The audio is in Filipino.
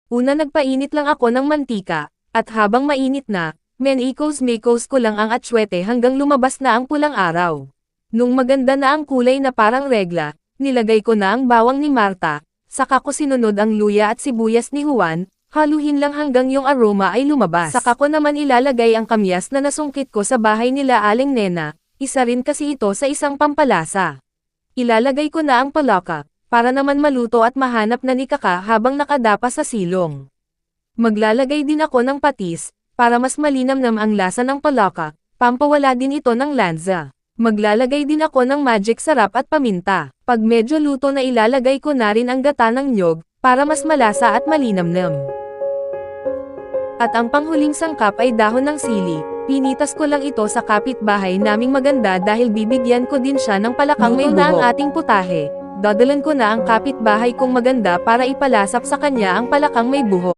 Una nagpainit lang ako ng mantika, at habang mainit na, menikos-mekos ko lang ang atsuete hanggang lumabas na ang pulang araw. Nung maganda na ang kulay na parang regla, nilagay ko na ang bawang ni Marta, saka ko sinunod ang luya at sibuyas ni Juan, haluhin lang hanggang yung aroma ay lumabas. Saka ko naman ilalagay ang kamyas na nasungkit ko sa bahay nila Aling Nena, isa rin kasi ito sa isang pampalasa. Ilalagay ko na ang palaka, para naman maluto at mahanap na ni Kaka habang nakadapa sa silong. Maglalagay din ako ng patis, para mas malinamnam ang lasa ng palaka, pampawala din ito ng lansa. Maglalagay din ako ng magic sarap at paminta. Pag medyo luto na ilalagay ko na rin ang gata ng niyog, para mas malasa at malinamnam. At ang panghuling sangkap ay dahon ng sili. Pinitas ko lang ito sa kapitbahay naming maganda dahil bibigyan ko din siya ng palakang may na ang ating putahe. Dadalan ko na ang kapitbahay kong maganda para ipalasap sa kanya ang palakang may buhok.